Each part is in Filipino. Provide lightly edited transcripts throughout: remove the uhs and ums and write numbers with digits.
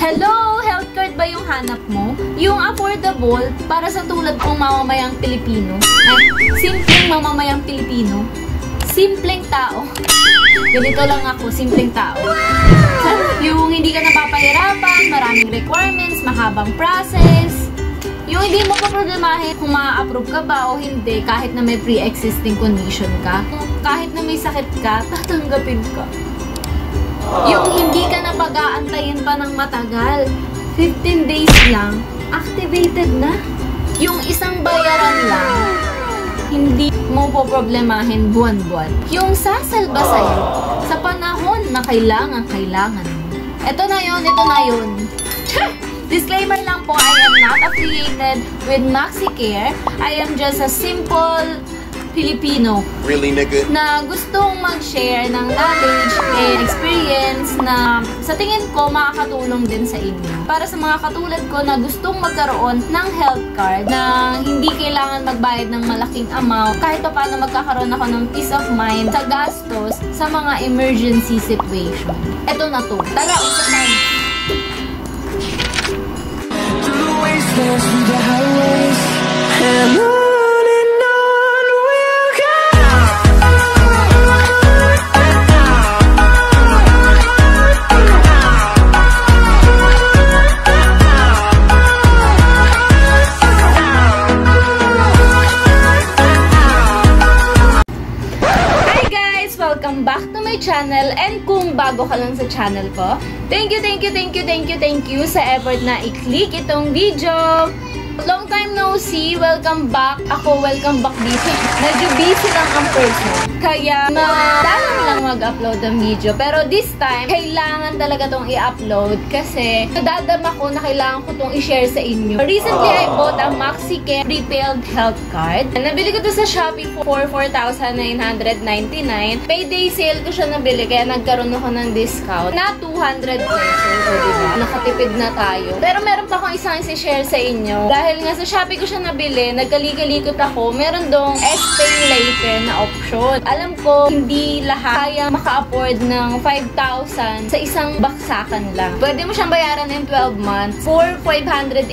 Hello! Health card ba yung hanap mo? Yung affordable para sa tulad kong mamamayang Pilipino? Simpleng mamamayang Pilipino? Simpleng tao? Ganito lang ako, simpleng tao. Yung hindi ka napapahirapan, maraming requirements, mahabang process. Yung hindi mo problemahin kung ma-approve ka ba o hindi kahit na may pre-existing condition ka. Kahit na may sakit ka, tatanggapin ka. Yung hindi ka na pag-aantayin pa ng matagal. 15 days lang, activated na. Yung isang bayaran lang, hindi mo poproblemahin buwan-buwan. Yung sasalba sa'yo sa panahon na kailangan mo. Ito na yun. Disclaimer lang po, I am not affiliated with MaxiCare. I am just a simple Filipino na gustong mag-share ng knowledge and experience na sa tingin ko makakatulong din sa inyo. Para sa mga katulad ko na gustong magkaroon ng health card na hindi kailangan magbayad ng malaking amount, kahit pa paano magkakaroon ako ng peace of mind sa gastos sa mga emergency situation. Ito na to. Tara, usapan! Through the highways and on we'll go. Hi guys! Welcome back to my channel, and kung bago ka lang sa channel ko, thank you sa effort na i-click itong video. Long time no see, welcome back. Ako, welcome back dito. Medyo busy lang ang person. Kaya, madalang lang mag-upload ng video. Pero this time, kailangan talaga tong i-upload kasi nadadama ko na kailangan ko tong i-share sa inyo. Recently, I bought a MaxiCare prepaid health card. Nabili ko to sa Shopee for 4,999. Payday sale ko siya nabili, kaya nagkaroon ako ng discount na 200 pesos. O, diba? Nakatipid na tayo. Pero meron pa akong isang i-share sa inyo. Dahil nga sa Shopee ko siya nabili, nagkalikalikot ako, meron dong pay later na option. Alam ko, hindi lahat kaya maka-afford ng 5,000 sa isang baksakan lang. Pwede mo siyang bayaran in 12 months for 580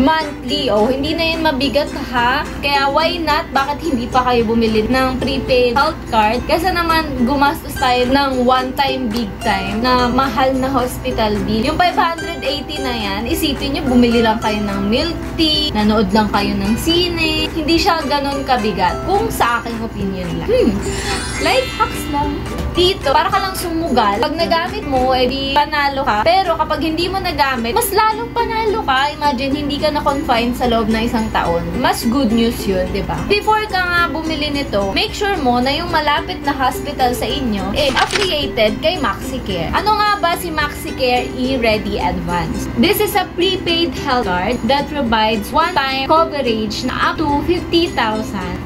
monthly. O, hindi na yun mabigat ha? Kaya why not? Bakit hindi pa kayo bumili ng prepaid health card? Kasi naman, gumastos tayo ng one-time, big time na mahal na hospital bill. Yung 580 na yan, isipin nyo, bumili lang kayo ng milk tea, nanood lang kayo ng sine. Hindi siya ganun kabigat. Kung sa aking opinion lang. Life hacks lang. Dito, para ka lang sumugal. Pag nagamit mo, edi panalo ka. Pero kapag hindi mo nagamit, mas lalong panalo ka. Imagine, hindi ka na-confine sa loob ng isang taon. Mas good news yun, diba? Before ka nga bumili nito, make sure mo na yung malapit na hospital sa inyo, affiliated kay MaxiCare. Ano nga ba si MaxiCare eReady Advance? This is a prepaid health card that provides one-time coverage na up to 50,000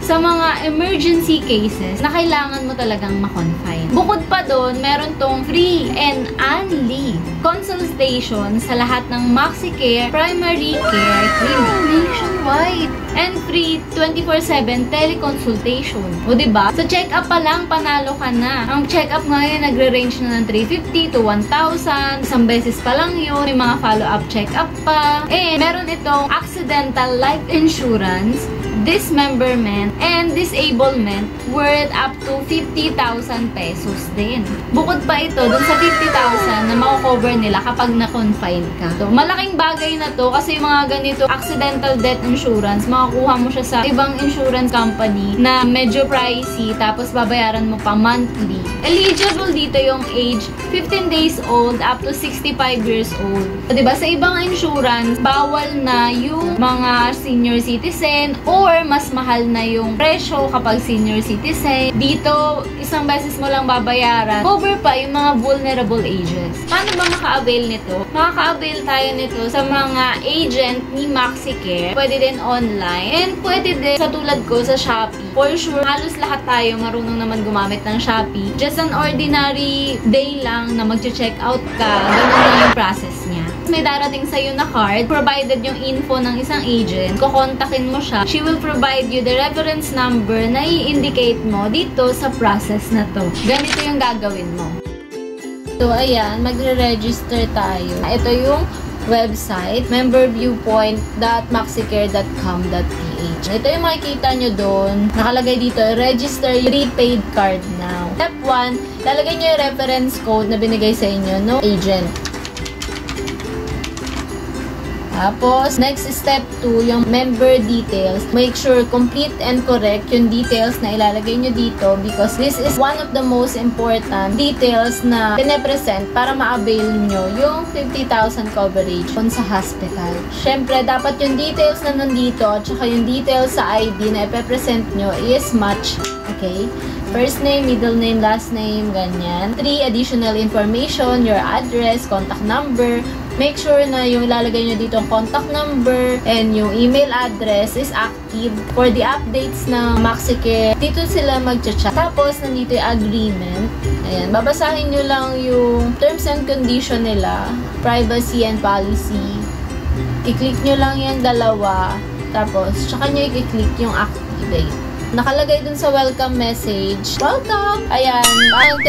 sa mga emergency cases na kailangan mo talagang ma-confine. Bukod pa doon, meron tong free and unli consultation sa lahat ng MaxiCare primary care clinic nationwide. And free 24/7 teleconsultation. O diba? Sa check-up pa lang, panalo ka na. Ang check-up ngayon, nagre-range na ng 350 to 1,000. Isang beses pa lang yun. May mga follow-up check-up pa. And meron itong accidental life insurance, dismemberment, and disablement worth up to 50,000 pesos din. Bukod pa ito, dun sa 50,000 na mako-cover nila kapag na-confine ka. So, malaking bagay na to kasi yung mga ganito accidental death insurance, makakuha mo siya sa ibang insurance company na medyo pricey, tapos babayaran mo pa monthly. Eligible dito yung age 15 days old up to 65 years old. So, diba, sa ibang insurance, bawal na yung mga senior citizen or mas mahal na yung presyo kapag senior citizen. Dito, isang beses mo lang babayaran. Cover pa yung mga vulnerable ages. Paano ba maka-avail nito? Makaka-avail tayo nito sa mga agent ni MaxiCare. Pwede din online. And pwede din sa tulad ko sa Shopee. For sure, halos lahat tayo marunong naman gumamit ng Shopee. Just an ordinary day lang na mag-check out ka. Ganun lang yung process niya. May darating sa'yo na card, provided yung info ng isang agent, kukontakin mo siya, she will provide you the reference number na i-indicate mo dito sa process na to. Ganito yung gagawin mo. So, ayan, magre-register tayo. Ito yung website, memberviewpoint.maxicare.com.ph. Ito yung makikita nyo doon. Nakalagay dito, register your prepaid card now. Step 1, lalagay nyo yung reference code na binigay sa inyo no agent. Tapos, next step 2, yung member details. Make sure complete and correct yung details na ilalagay nyo dito because this is one of the most important details na pinapresent para ma-avail nyo yung 50,000 coverage sa hospital. Syempre, dapat yung details na nandito at saka yung details sa ID na ipapresent nyo is match. Okay? First name, middle name, last name, ganyan. 3 additional information, your address, contact number. Make sure na yung ilalagay nyo dito ang contact number and yung email address is active for the updates ng MaxiCare. Dito sila mag-chat. Tapos, nandito yung agreement. Ayan, babasahin nyo lang yung terms and condition nila, privacy and policy. I-click nyo lang yung dalawa. Tapos, tsaka nyo i-click yung activate. Nakalagay dun sa welcome message, welcome! Ayan,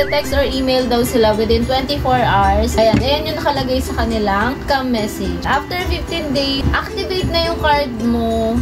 text or email daw sila within 24 hours. Ayan yung nakalagay sa kanilang welcome message. After 15 days, activate na yung card mo.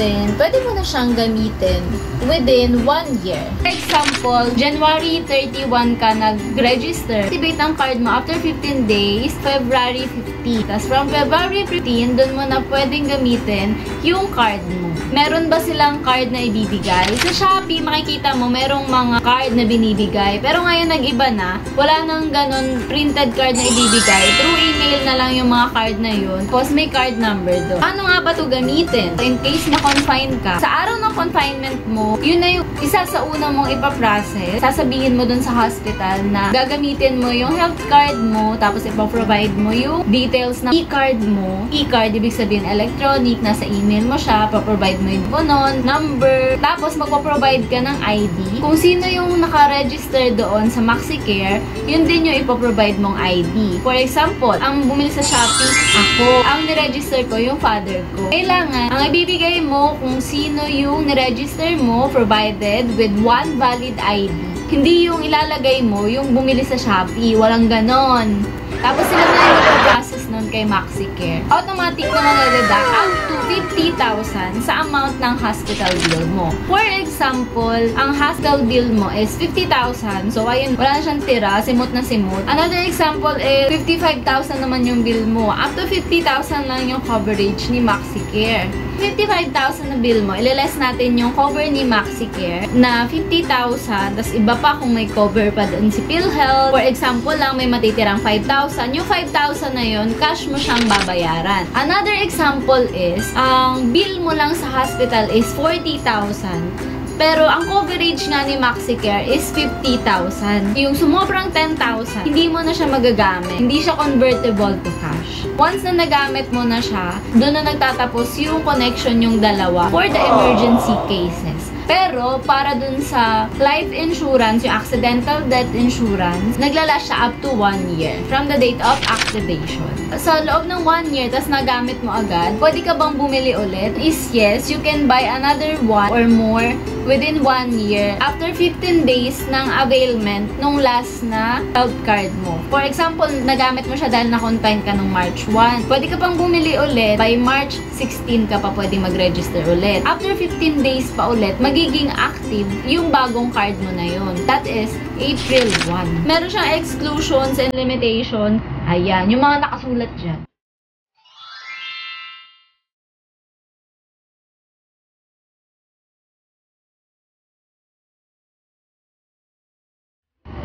Then, pwede mo na siyang gamitin within 1 year. For example, January 31 ka nag-register. Activate ang card mo after 15 days, February 15. Tapos from February 15, dun mo na pwedeng gamitin yung card mo. Meron ba silang card na ibibigay? Sa Shopee, makikita mo, merong mga card na binibigay. Pero ngayon, nag-iba na. Wala nang ganun printed card na ibibigay. Through email na lang yung mga card na yun. Tapos may card number doon. Paano nga ba ito gamitin? In case na-confine ka, sa araw ng confinement mo, yun na yung isa sa una mong ipaprocess. Sasabihin mo dun sa hospital na gagamitin mo yung health card mo, tapos ipaprovide mo yung details ng e-card mo. E-card, ibig sabihin electronic, nasa email mo siya, paprovide mo yung bonon, number, tapos magpaprovide ka ng ID. Kung sino yung naka-register doon sa MaxiCare, yun din yung ipaprovide mong ID. For example, ang bumili sa Shopee, ako. Ang niregister ko, yung father ko. Kailangan, ang ibibigay mo kung sino yung niregister mo, provided with one valid ID. Hindi yung ilalagay mo, yung bumili sa Shopee. Walang ganon. Tapos sila na yung process nun kay MaxiCare. Automatic na mag-redact up to 50,000 sa amount ng hospital bill mo. For example, ang hospital bill mo is 50,000. So, ayun, wala na siyang tira. Simot na simot. Another example is 55,000 naman yung bill mo. Up to 50,000 lang yung coverage ni MaxiCare. 55,000 na bill mo, ililess natin yung cover ni MaxiCare na 50,000, tas iba pa kung may cover pa doon si PhilHealth. For example lang, may matitirang 5,000. Yung 5,000 na yun, cash mo siyang babayaran. Another example is, ang bill mo lang sa hospital is 40,000. Pero ang coverage nga ni MaxiCare is 50,000. Yung sumobrang 10,000, hindi mo na siya magagamit. Hindi siya convertible to cash. Once na nagamit mo na siya, doon na nagtatapos yung connection yung dalawa for the emergency cases. Pero, para dun sa life insurance, yung accidental death insurance, naglalast siya up to 1 year from the date of activation. Sa loob ng 1 year, tas nagamit mo agad, pwede ka bang bumili ulit? Is yes, you can buy another one or more within 1 year after 15 days ng availment nung last na health card mo. For example, nagamit mo siya dahil na-confine ka nung March 1. Pwede ka pang bumili ulit, by March 16 ka pa pwede mag-register ulit. After 15 days pa ulit, magiging active yung bagong card mo na yun. That is April 1. Meron siyang exclusions and limitation. Ayan, yung mga nakasulat dyan.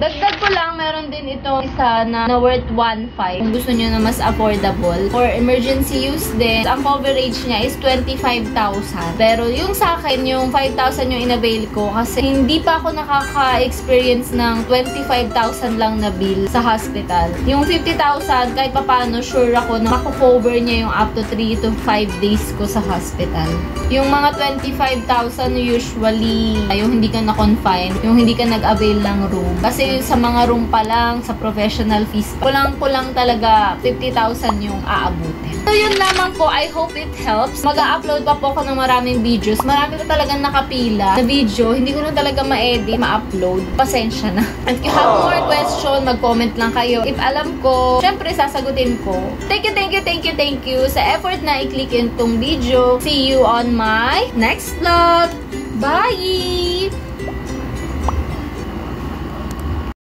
Dagdag ko lang, meron din ito isa na worth 1.5. Kung gusto nyo na mas affordable. For emergency use din, ang coverage niya is 25,000. Pero yung sa akin, yung 5,000 yung inavail ko kasi hindi pa ako nakaka-experience ng 25,000 lang na bill sa hospital. Yung 50,000, kahit papano, sure ako na mako-cover niya yung up to 3 to 5 days ko sa hospital. Yung mga 25,000 usually, yung hindi ka na-confine, yung hindi ka nag-avail ng room. Kasi yung sa mga room pa lang, sa professional fees, kulang-kulang talaga 50,000 yung aabutin. So yun lamang po, I hope it helps. Mag-upload pa po ako ng maraming videos. Marami ko talagang nakapila na video, hindi ko na talaga ma-edit, ma-upload. Pasensya na. If you have more question, mag-comment lang kayo. If alam ko, syempre sasagutin ko. Thank you sa effort na i-click yung tong video. See you on my next vlog. Bye!